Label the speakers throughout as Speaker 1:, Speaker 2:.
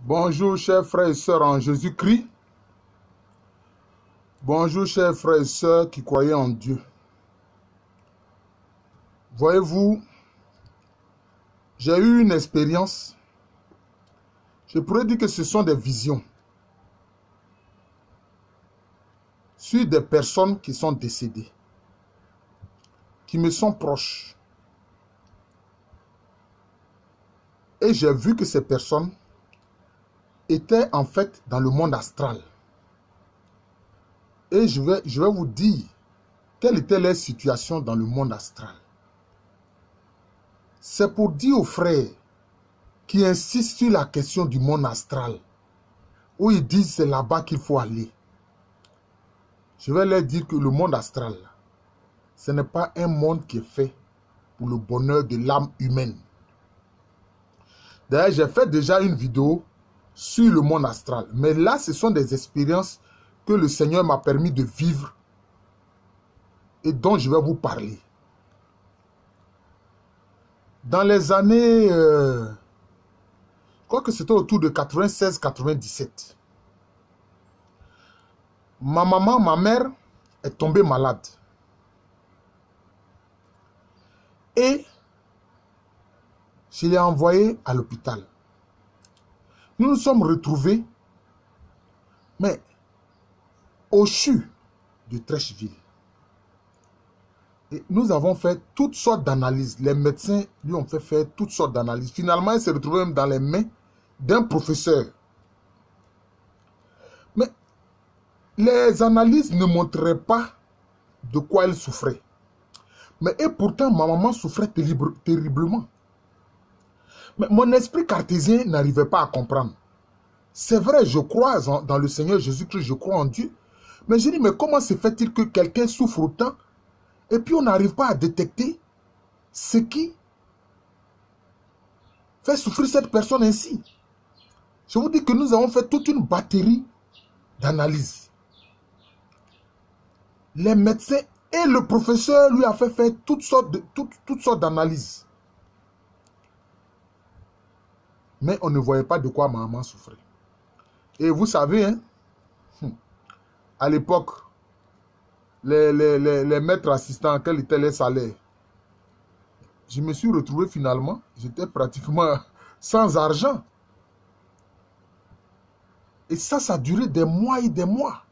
Speaker 1: Bonjour chers frères et sœurs en Jésus-Christ. Bonjour chers frères et sœurs qui croyaient en Dieu. Voyez-vous, j'ai eu une expérience. Je pourrais dire que ce sont des visions sur des personnes qui sont décédées, qui me sont proches. Et j'ai vu que ces personnes étaient en fait dans le monde astral. Et je vais vous dire quelle était leur situation dans le monde astral. C'est pour dire aux frères qui insistent sur la question du monde astral, où ils disent c'est là-bas qu'il faut aller. Je vais leur dire que le monde astral, ce n'est pas un monde qui est fait pour le bonheur de l'âme humaine. D'ailleurs, j'ai fait déjà une vidéo sur le monde astral. Mais là, ce sont des expériences que le Seigneur m'a permis de vivre et dont je vais vous parler. Dans les années, je crois que c'était autour de 96-97, ma mère est tombée malade. Et je l'ai envoyée à l'hôpital. Nous nous sommes retrouvés, mais au CHU de Trècheville. Et nous avons fait toutes sortes d'analyses. Les médecins lui ont fait faire toutes sortes d'analyses. Finalement, il s'est retrouvé même dans les mains d'un professeur. Mais les analyses ne montraient pas de quoi elle souffrait. Mais et pourtant, ma maman souffrait terriblement. Mais mon esprit cartésien n'arrivait pas à comprendre. C'est vrai, je crois dans le Seigneur Jésus-Christ, je crois en Dieu. Mais je dis, mais comment se fait-il que quelqu'un souffre autant et puis on n'arrive pas à détecter ce qui fait souffrir cette personne ainsi? Je vous dis que nous avons fait toute une batterie d'analyses. Les médecins et le professeur lui a fait faire toutes sortes d'analyses. Mais on ne voyait pas de quoi ma maman souffrait. Et vous savez, hein, à l'époque, les maîtres assistants, quels étaient les salaires? Je me suis retrouvé finalement, j'étais pratiquement sans argent. Et ça a duré des mois et des mois.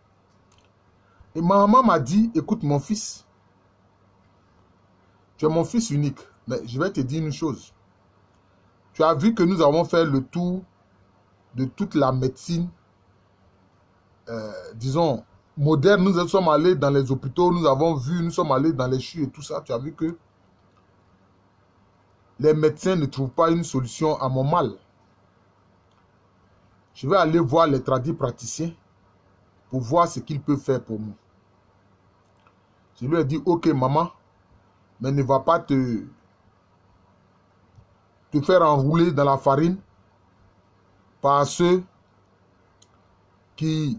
Speaker 1: Et ma maman m'a dit, écoute mon fils, tu es mon fils unique, mais je vais te dire une chose. Tu as vu que nous avons fait le tour de toute la médecine, disons, moderne. Nous sommes allés dans les hôpitaux, nous avons vu, nous sommes allés dans les CHU et tout ça. Tu as vu que les médecins ne trouvent pas une solution à mon mal. Je vais aller voir les praticiens pour voir ce qu'ils peuvent faire pour moi. Je lui ai dit, ok maman, mais ne va pas te faire enrouler dans la farine par ceux qui,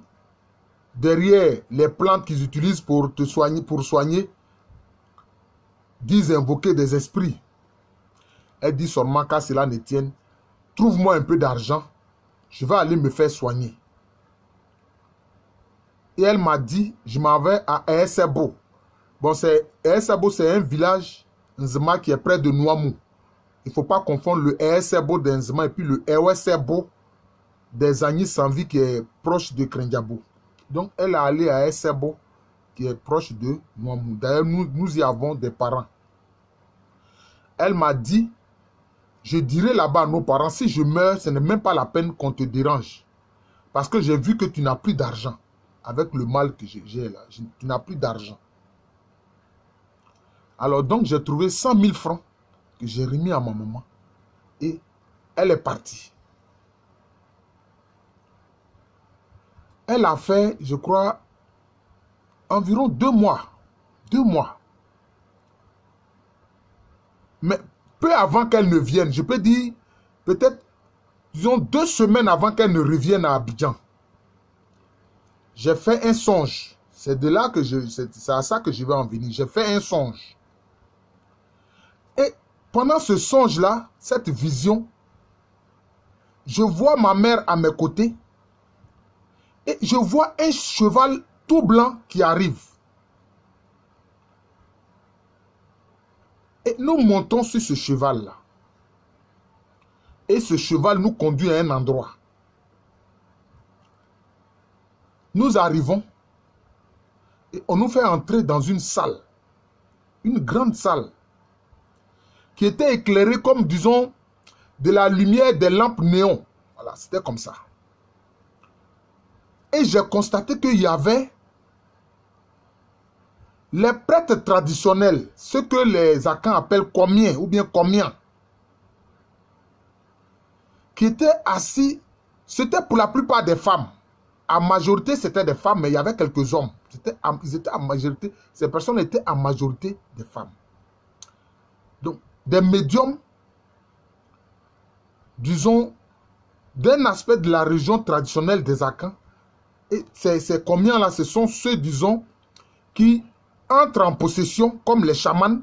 Speaker 1: derrière les plantes qu'ils utilisent pour te soigner, disent invoquer des esprits. Elle dit seulement qu'à cela ne tienne, trouve-moi un peu d'argent, je vais aller me faire soigner. Et elle m'a dit, je m'en vais à Essebo. Bon, Essebo, c'est un village, Nzema, qui est près de Nouamou. Il ne faut pas confondre le Essebo d'Nzema et puis le Essebo des Agnis sans vie qui est proche de Krendiabo. Donc, elle est allée à Essebo qui est proche de Nouamou. D'ailleurs, nous y avons des parents. Elle m'a dit, je dirai là-bas à nos parents, si je meurs, ce n'est même pas la peine qu'on te dérange. Parce que j'ai vu que tu n'as plus d'argent. Avec le mal que j'ai là, tu n'as plus d'argent. Alors donc, j'ai trouvé 100 000 francs que j'ai remis à ma maman. Et elle est partie. Elle a fait, je crois, environ 2 mois. 2 mois. Mais peu avant qu'elle ne vienne, je peux dire, peut-être, disons 2 semaines avant qu'elle ne revienne à Abidjan, j'ai fait un songe. C'est de là que c'est à ça que je vais en venir. J'ai fait un songe. Et pendant ce songe-là, cette vision, je vois ma mère à mes côtés et je vois un cheval tout blanc qui arrive. Et nous montons sur ce cheval-là. Et ce cheval nous conduit à un endroit. Nous arrivons et on nous fait entrer dans une salle. Une grande salle qui était éclairée comme, disons, de la lumière des lampes néon. Voilà, c'était comme ça. Et j'ai constaté qu'il y avait les prêtres traditionnels, ce que les Akans appellent comiens ou bien comiens, qui étaient assis. C'était pour la plupart des femmes. En majorité, c'était des femmes, mais il y avait quelques hommes. Ils étaient en majorité, ces personnes étaient en majorité des femmes. Donc, des médiums, disons, d'un aspect de la région traditionnelle des Akans. Et ces comiens-là, ce sont ceux, disons, qui entrent en possession, comme les chamans,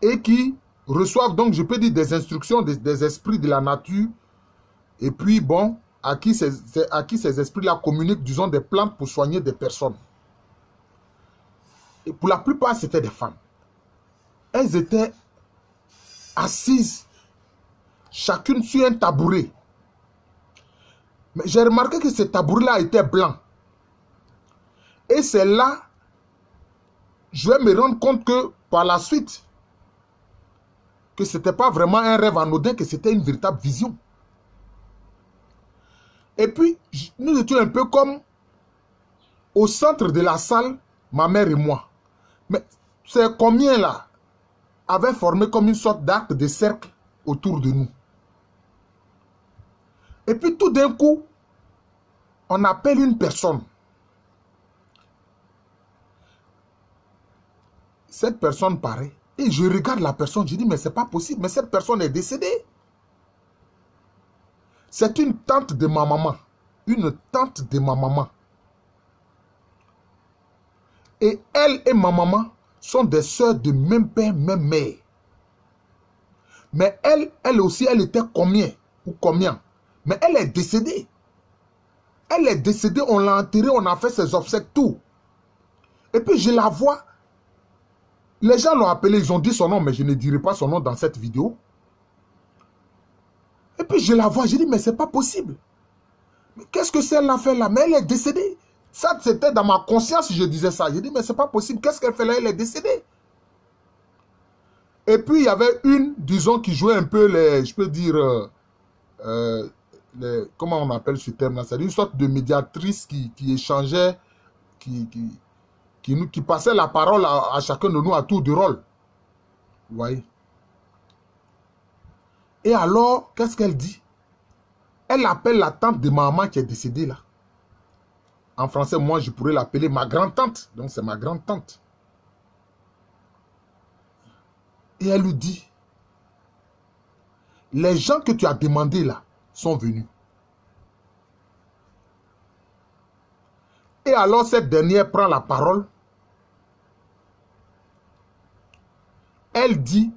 Speaker 1: et qui reçoivent, donc, je peux dire, des instructions des esprits de la nature. Et puis, bon, à qui ces esprits-là communiquent, disons, des plantes pour soigner des personnes. Et pour la plupart, c'était des femmes. Elles étaient assises, chacune sur un tabouret. Mais j'ai remarqué que ces tabourets-là étaient blancs. Et c'est là, je vais me rendre compte que, par la suite, que ce n'était pas vraiment un rêve anodin, que c'était une véritable vision. Et puis, nous étions un peu comme au centre de la salle, ma mère et moi. Mais ces comiens-là avaient formé comme une sorte d'arc de cercle autour de nous. Et puis tout d'un coup, on appelle une personne. Cette personne paraît. Et je regarde la personne, je dis, mais c'est pas possible. Mais cette personne est décédée. C'est une tante de ma maman. Une tante de ma maman. Et elle et ma maman sont des sœurs de même père, même mère. Mais elle aussi, elle était combien ou combien. Mais elle est décédée. Elle est décédée, on l'a enterrée, on a fait ses obsèques, tout. Et puis je la vois. Les gens l'ont appelée, ils ont dit son nom, mais je ne dirai pas son nom dans cette vidéo. Et puis je la vois, je dis, mais c'est pas possible. Mais qu'est-ce que celle a fait là? Mais elle est décédée. Ça, c'était dans ma conscience, je disais ça. Je dis, mais c'est pas possible. Qu'est-ce qu'elle fait là? Elle est décédée. Et puis, il y avait une, disons, qui jouait un peu les, je peux dire, comment on appelle ce terme-là? C'est une sorte de médiatrice qui échangeait, qui passait la parole à chacun de nous à tour de rôle. Vous voyez? Et alors, qu'est-ce qu'elle dit? Elle appelle la tante de ma maman qui est décédée là. En français, moi, je pourrais l'appeler ma grand-tante. Donc, c'est ma grand-tante. Et elle lui dit, les gens que tu as demandés là sont venus. Et alors, cette dernière prend la parole. Elle dit,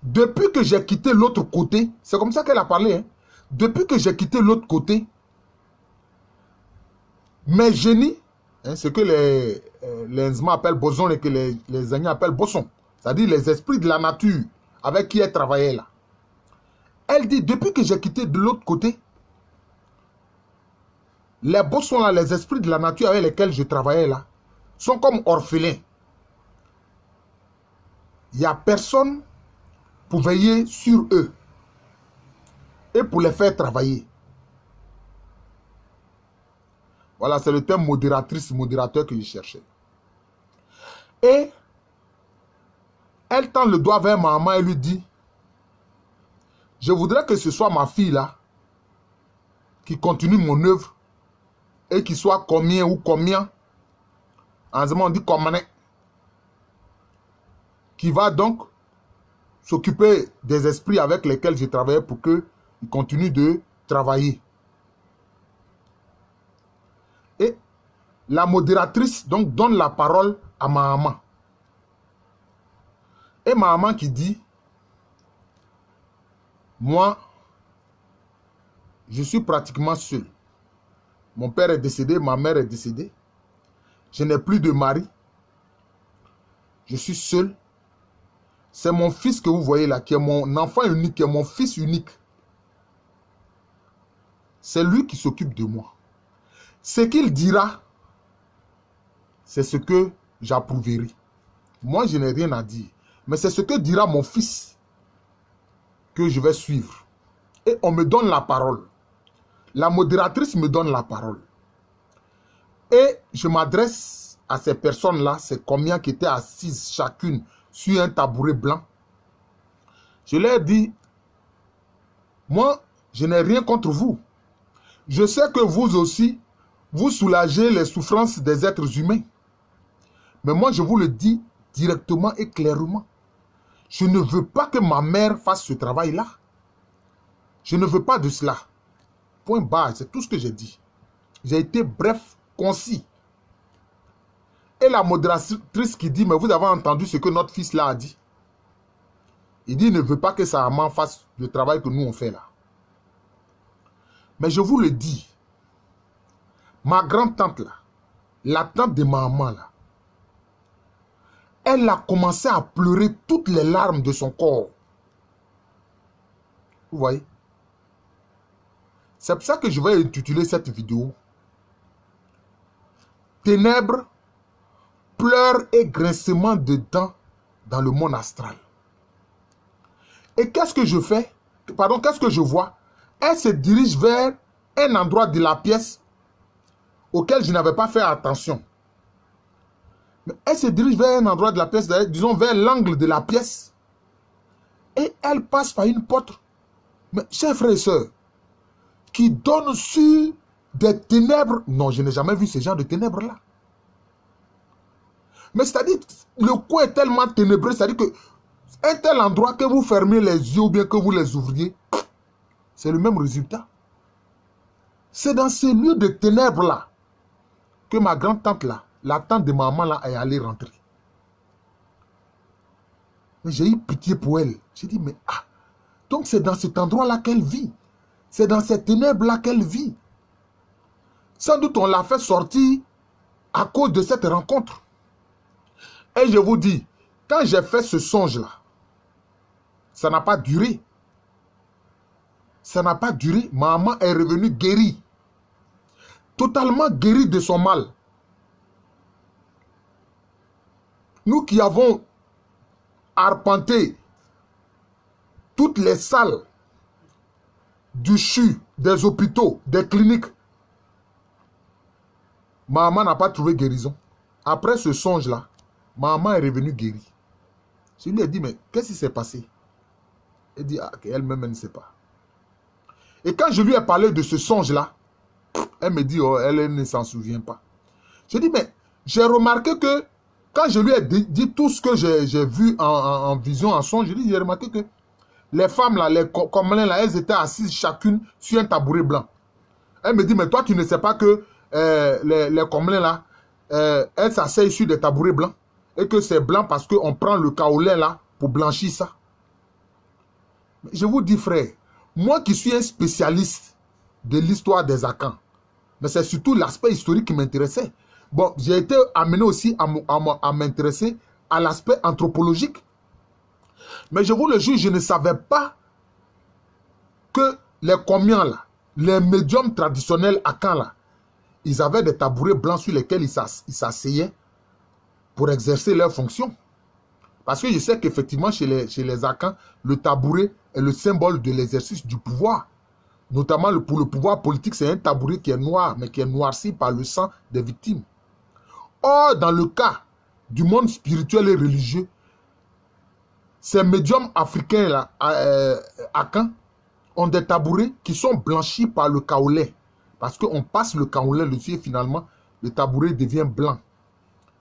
Speaker 1: depuis que j'ai quitté l'autre côté, c'est comme ça qu'elle a parlé, hein, depuis que j'ai quitté l'autre côté, mes génies, hein, ce que les Nzma appellent boson et que les Agnes appellent bosson, c'est-à-dire les esprits de la nature avec qui elle travaillait là. Elle dit, depuis que j'ai quitté de l'autre côté, les bossons là, les esprits de la nature avec lesquels je travaillais là, sont comme orphelins. Il n'y a personne pour veiller sur eux et pour les faire travailler. Voilà, c'est le terme modératrice, modérateur que je cherchais. Et elle tend le doigt vers ma maman et lui dit, je voudrais que ce soit ma fille là qui continue mon œuvre et qui soit combien ou combien, en ce moment on dit combien, qui va donc s'occuper des esprits avec lesquels je travaillais pour qu'ils continuent de travailler. Et la modératrice donc donne la parole à ma maman. Et ma maman qui dit, moi, je suis pratiquement seul. Mon père est décédé, ma mère est décédée. Je n'ai plus de mari. Je suis seul. C'est mon fils que vous voyez là, qui est mon enfant unique, qui est mon fils unique. C'est lui qui s'occupe de moi. Ce qu'il dira, c'est ce que j'approuverai. Moi, je n'ai rien à dire. Mais c'est ce que dira mon fils que je vais suivre. Et on me donne la parole. La modératrice me donne la parole. Et je m'adresse à ces personnes-là, ces combien qui étaient assises chacune sur un tabouret blanc. Je leur dis, moi, je n'ai rien contre vous. Je sais que vous aussi, vous soulagez les souffrances des êtres humains. Mais moi, je vous le dis directement et clairement. Je ne veux pas que ma mère fasse ce travail-là. Je ne veux pas de cela. Point barre, c'est tout ce que j'ai dit. J'ai été bref, concis. Et la modératrice qui dit, mais vous avez entendu ce que notre fils là a dit. Il dit, il ne veut pas que sa maman fasse le travail que nous on fait là. Mais je vous le dis, ma grand-tante là, la tante de ma maman là, elle a commencé à pleurer toutes les larmes de son corps. Vous voyez? C'est pour ça que je vais intituler cette vidéo Ténèbres, pleurs et grincements de dents dans le monde astral. Et qu'est-ce que je fais? Pardon, qu'est-ce que je vois? Elle se dirige vers un endroit de la pièce auquel je n'avais pas fait attention. Mais elle se dirige vers un endroit de la pièce, disons vers l'angle de la pièce. Et elle passe par une porte. Mais chers frères et sœurs, qui donne sur des ténèbres. Non, je n'ai jamais vu ce genre de ténèbres-là. Mais c'est-à-dire, le coin est tellement ténébreux, c'est-à-dire que un tel endroit que vous fermez les yeux ou bien que vous les ouvriez, c'est le même résultat. C'est dans ces lieux de ténèbres-là que ma grand-tante là, la tante de ma maman là, est allée rentrer. Mais j'ai eu pitié pour elle. J'ai dit, mais ah, donc c'est dans cet endroit-là qu'elle vit. C'est dans ces ténèbres-là qu'elle vit. Sans doute on l'a fait sortir à cause de cette rencontre. Et je vous dis, quand j'ai fait ce songe-là, ça n'a pas duré. Ça n'a pas duré. Ma maman est revenue guérie. Totalement guérie de son mal. Nous qui avons arpenté toutes les salles du CHU, des hôpitaux, des cliniques, ma maman n'a pas trouvé guérison. Après ce songe-là, ma maman est revenue guérie. Je lui ai dit, mais qu'est-ce qui s'est passé? Elle dit, ah, qu'elle-même, elle ne sait pas. Et quand je lui ai parlé de ce songe-là, elle me dit, oh, elle ne s'en souvient pas. Je dis, mais j'ai remarqué que quand je lui ai dit tout ce que j'ai vu en vision, en songe, j'ai remarqué que les femmes, là, les commelins, là, elles étaient assises chacune sur un tabouret blanc. Elle me dit, mais toi, tu ne sais pas que les commelins, là, elles s'asseyent sur des tabourets blancs. Et que c'est blanc parce qu'on prend le kaolin, là, pour blanchir ça. Je vous dis, frère, moi qui suis un spécialiste de l'histoire des Akans, mais c'est surtout l'aspect historique qui m'intéressait. Bon, j'ai été amené aussi à m'intéresser à l'aspect anthropologique. Mais je vous le jure, je ne savais pas que les comians là, les médiums traditionnels Akans là, ils avaient des tabourets blancs sur lesquels ils s'asseyaient pour exercer leurs fonctions. Parce que je sais qu'effectivement, chez les Akans, le tabouret est le symbole de l'exercice du pouvoir. Notamment pour le pouvoir politique, c'est un tabouret qui est noir, mais qui est noirci par le sang des victimes. Or, dans le cas du monde spirituel et religieux, ces médiums africains là, Akans, ont des tabourets qui sont blanchis par le kaolin. Parce qu'on passe le kaolin dessus et finalement, le tabouret devient blanc.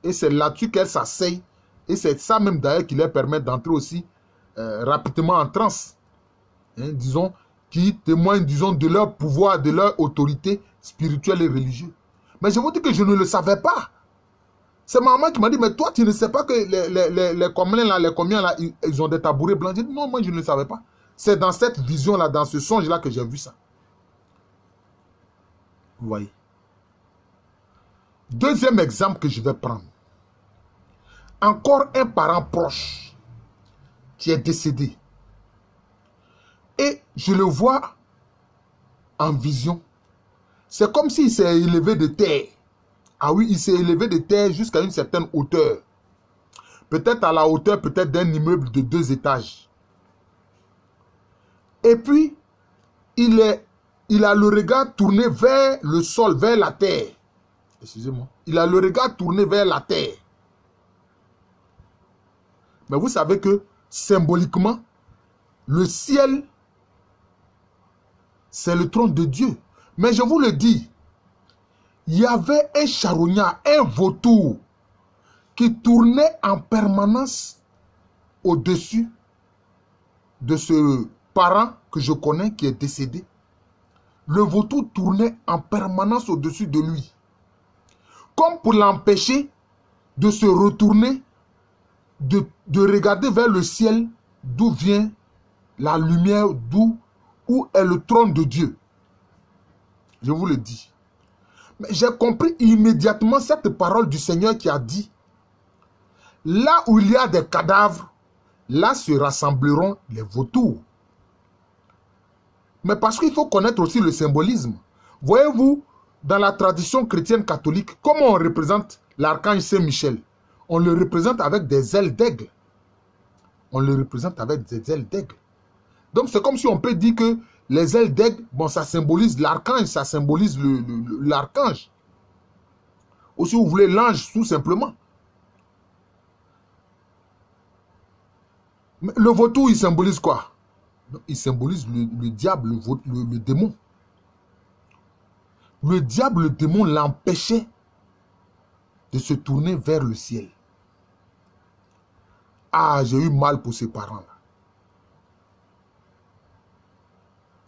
Speaker 1: Et c'est là-dessus qu'elles s'asseyent. Et c'est ça même d'ailleurs qui leur permet d'entrer aussi rapidement en transe. Hein, disons, qui témoignent, disons, de leur pouvoir, de leur autorité spirituelle et religieuse. Mais je vous dis que je ne le savais pas. C'est ma maman qui m'a dit, mais toi, tu ne sais pas que les combien là, les combien là, ils ont des tabourets blancs. J'ai dit, non, moi, je ne le savais pas. C'est dans cette vision-là, dans ce songe-là que j'ai vu ça. Vous voyez. Deuxième exemple que je vais prendre. Encore un parent proche qui est décédé. Et je le vois en vision. C'est comme s'il s'est élevé de terre. Ah oui, il s'est élevé de terre jusqu'à une certaine hauteur. Peut-être à la hauteur peut-être d'un immeuble de 2 étages. Et puis, il a le regard tourné vers le sol, vers la terre. Excusez-moi. Il a le regard tourné vers la terre. Mais vous savez que, symboliquement, le ciel, c'est le trône de Dieu. Mais je vous le dis, il y avait un charognard, un vautour, qui tournait en permanence au-dessus de ce parent que je connais qui est décédé. Le vautour tournait en permanence au-dessus de lui. Comme pour l'empêcher de se retourner, de regarder vers le ciel d'où vient la lumière, où est le trône de Dieu. Je vous le dis. Mais j'ai compris immédiatement cette parole du Seigneur qui a dit, là où il y a des cadavres, là se rassembleront les vautours. Mais parce qu'il faut connaître aussi le symbolisme. Voyez-vous, dans la tradition chrétienne catholique, comment on représente l'archange Saint-Michel? On le représente avec des ailes d'aigle. On le représente avec des ailes d'aigle. Donc c'est comme si on peut dire que les ailes d'aigle, bon, ça symbolise l'archange, ça symbolise l'archange. Ou si vous voulez, l'ange, tout simplement. Mais le vautour, il symbolise quoi? Il symbolise le diable, le démon. Le diable, le démon l'empêchait de se tourner vers le ciel. Ah, j'ai eu mal pour ces parents-là.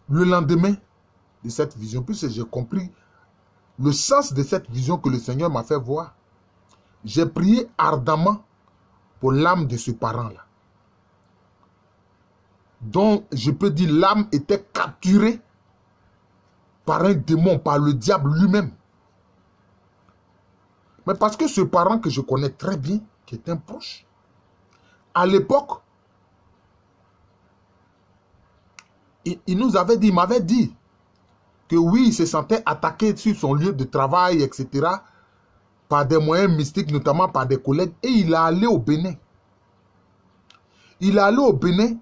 Speaker 1: Le lendemain de cette vision, puisque j'ai compris le sens de cette vision que le Seigneur m'a fait voir, j'ai prié ardemment pour l'âme de ce parent-là, dont je peux dire l'âme était capturée par un démon, par le diable lui-même. Mais parce que ce parent que je connais très bien, qui est un proche, à l'époque, il nous avait dit, il m'avait dit que oui, il se sentait attaqué sur son lieu de travail, etc., par des moyens mystiques, notamment par des collègues, et il est allé au Bénin. Il est allé au Bénin,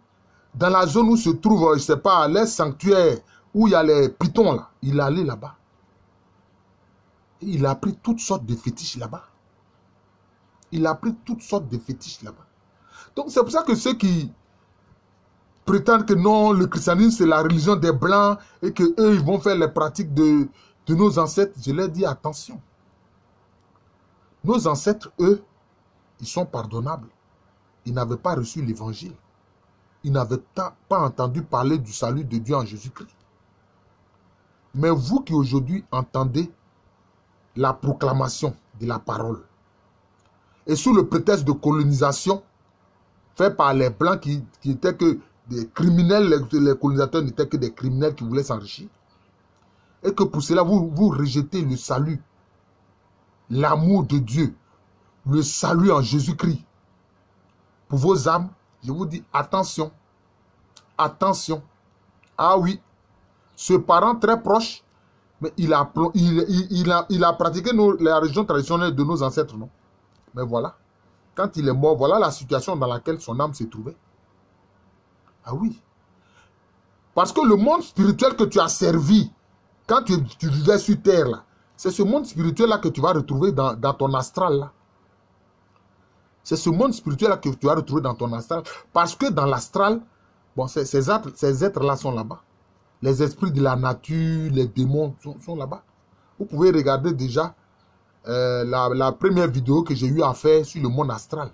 Speaker 1: dans la zone où se trouve, je ne sais pas, les sanctuaires, où il y a les pitons, là. Il est allé là-bas. Et il a appris toutes sortes de fétiches là-bas. Il a appris toutes sortes de fétiches là-bas. Donc c'est pour ça que ceux qui prétendent que non, le christianisme c'est la religion des blancs et que eux ils vont faire les pratiques de nos ancêtres, je leur dis attention. Nos ancêtres, eux, ils sont pardonnables. Ils n'avaient pas reçu l'évangile. Ils n'avaient pas entendu parler du salut de Dieu en Jésus-Christ. Mais vous qui aujourd'hui entendez la proclamation de la parole, et sous le prétexte de colonisation fait par les blancs qui étaient que des criminels, les colonisateurs n'étaient que des criminels qui voulaient s'enrichir, et que pour cela vous rejetez le salut, l'amour de Dieu, le salut en Jésus-Christ pour vos âmes, je vous dis attention, attention. Ah oui, ce parent très proche, mais il a pratiqué la religion traditionnelle de nos ancêtres, non? Mais voilà, quand il est mort, voilà la situation dans laquelle son âme s'est trouvée. Ah oui. Parce que le monde spirituel que tu as servi, quand tu vivais sur terre, là, c'est ce monde spirituel-là que tu vas retrouver dans ton astral, là. C'est ce monde spirituel-là que tu vas retrouver dans ton astral. Parce que dans l'astral, bon, ces êtres-là sont là-bas. Les esprits de la nature, les démons sont là-bas. Vous pouvez regarder déjà la première vidéo que j'ai eu à faire sur le monde astral.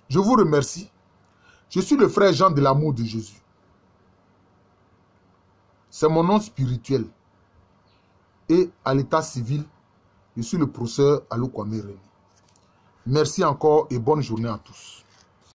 Speaker 1: Je vous remercie. Je suis le frère Jean de l'amour de Jésus. C'est mon nom spirituel. Et à l'état civil, je suis le professeur Alou Kwame Reni. Merci encore et bonne journée à tous.